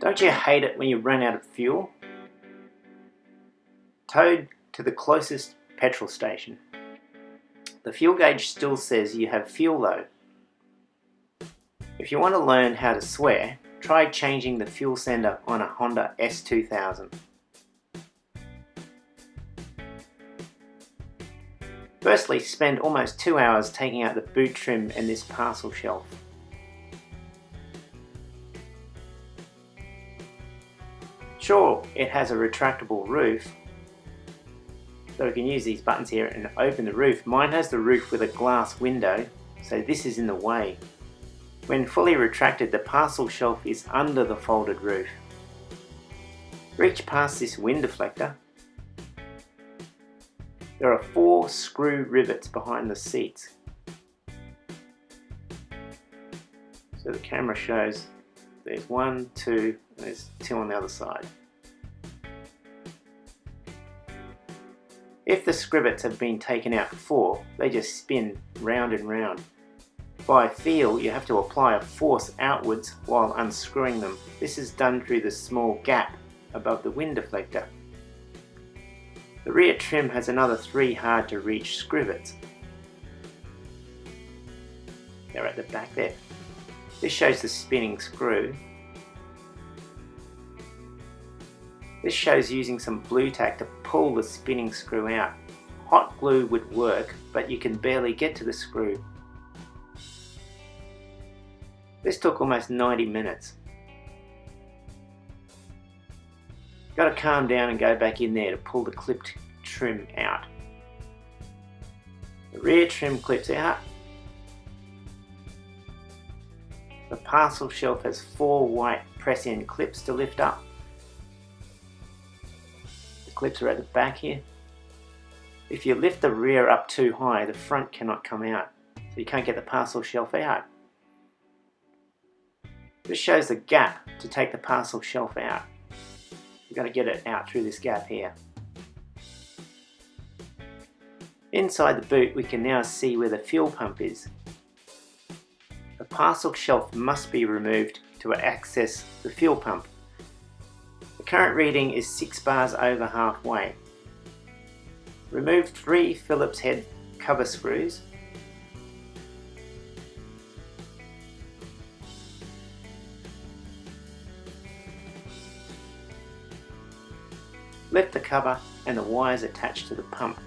Don't you hate it when you run out of fuel? Towed to the closest petrol station. The fuel gauge still says you have fuel though. If you want to learn how to swear, try changing the fuel sender on a Honda S2000. Firstly, spend almost 2 hours taking out the boot trim and this parcel shelf. Sure, it has a retractable roof, so we can use these buttons here and open the roof. Mine has the roof with a glass window, so this is in the way. When fully retracted, the parcel shelf is under the folded roof. Reach past this wind deflector. There are 4 screw rivets behind the seats. So the camera shows there's 1, 2, and there's 2 on the other side. If the scrivets have been taken out before, they just spin round and round. By feel, you have to apply a force outwards while unscrewing them. This is done through the small gap above the wind deflector. The rear trim has another 3 hard to reach scrivets. They're at the back there. This shows the spinning screw. This shows using some blue tack to pull the spinning screw out. Hot glue would work, but you can barely get to the screw. This took almost 90 minutes. Got to calm down and go back in there to pull the clipped trim out. The rear trim clips out. The parcel shelf has 4 white press-in clips to lift up. The clips are at the back here. If you lift the rear up too high, the front cannot come out, so you can't get the parcel shelf out. This shows the gap to take the parcel shelf out. You've got to get it out through this gap here. Inside the boot, we can now see where the fuel pump is. The parcel shelf must be removed to access the fuel pump. The current reading is 6 bars over halfway. Remove 3 Phillips head cover screws. Lift the cover and the wires attached to the pump.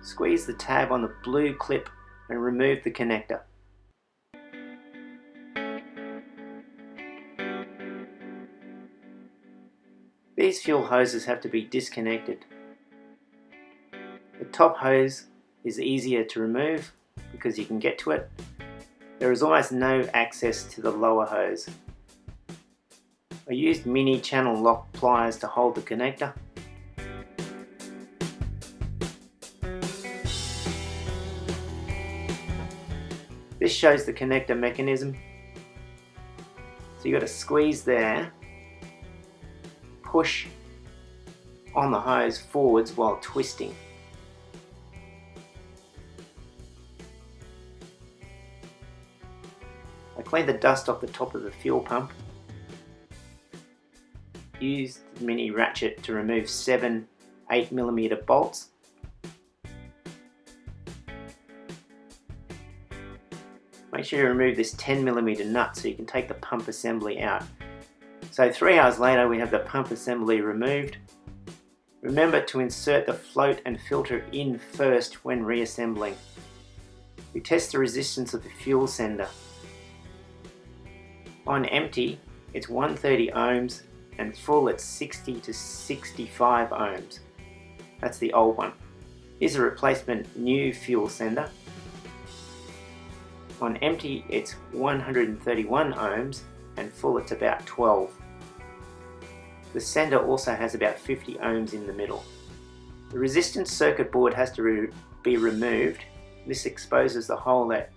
Squeeze the tab on the blue clip and remove the connector. These fuel hoses have to be disconnected. The top hose is easier to remove because you can get to it. There is almost no access to the lower hose. I used mini channel lock pliers to hold the connector. This shows the connector mechanism. So you got to squeeze there, push on the hose forwards while twisting. I cleaned the dust off the top of the fuel pump. Used the mini ratchet to remove 7 8mm bolts. Make sure you remove this 10mm nut so you can take the pump assembly out. So 3 hours later we have the pump assembly removed. Remember to insert the float and filter in first when reassembling. We test the resistance of the fuel sender. On empty, it's 130 ohms, and full it's 60 to 65 ohms. That's the old one. Here's a replacement new fuel sender. On empty, it's 131 ohms, and full it's about 12. The sender also has about 50 ohms in the middle. The resistance circuit board has to be removed. This exposes the hole that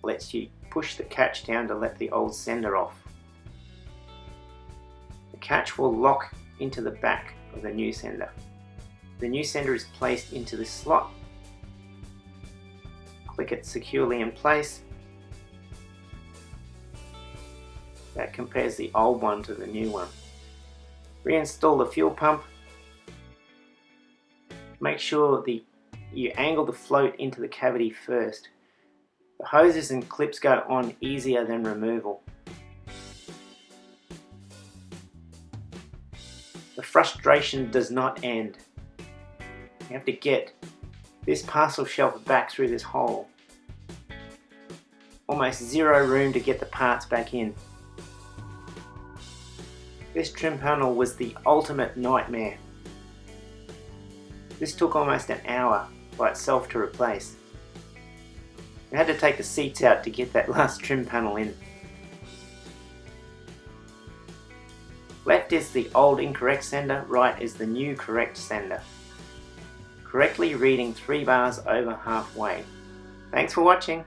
lets you push the catch down to let the old sender off. The catch will lock into the back of the new sender. The new sender is placed into the slot. Click it securely in place. That compares the old one to the new one. Reinstall the fuel pump. Make sure you angle the float into the cavity first. The hoses and clips go on easier than removal. The frustration does not end. You have to get this parcel shelf back through this hole. Almost zero room to get the parts back in. This trim panel was the ultimate nightmare. This took almost an hour by itself to replace. I had to take the seats out to get that last trim panel in. Left is the old incorrect sender, right is the new correct sender. Correctly reading 3 bars over halfway. Thanks for watching.